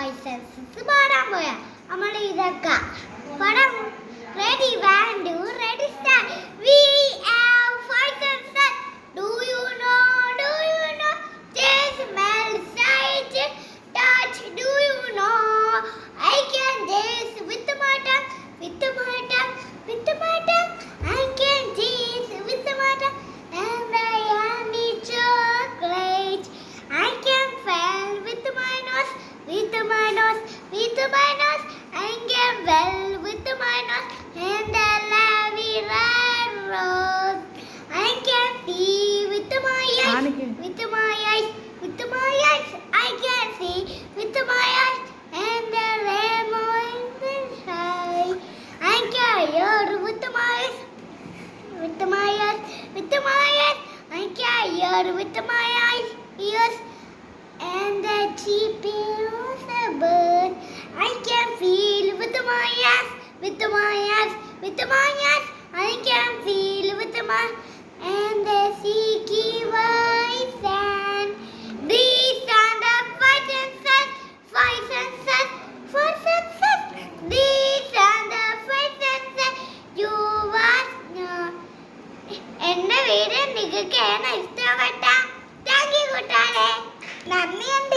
Five census പാടാൻ പോയാ നമ്മൾ ഇതൊക്കെ പടം ready one two ready start we have five senses do you know taste smell sight touch do you know I can taste with my tongue with my tongue with my tongue I can taste with my tongue and I am the chocolate I can feel with my nose with my nose with my nose I can well with my nose and I love it red rose I can see with my eyes with my eyes with my eyes I can see with my eyes and the rainbow in the sky I can hear with my eyes with my eyes with my eyes I can hear with my eyes ears and the cheap is a bird I can feel with my ass with my ass with my ass I can feel with my and the seeky white sand these are the five senses these are the five senses you was എന്റെ വീട് നിങ്ങൾക്ക് ഇഷ്ടപ്പെട്ട thank you കൂട്ടാരെ നന്ദി.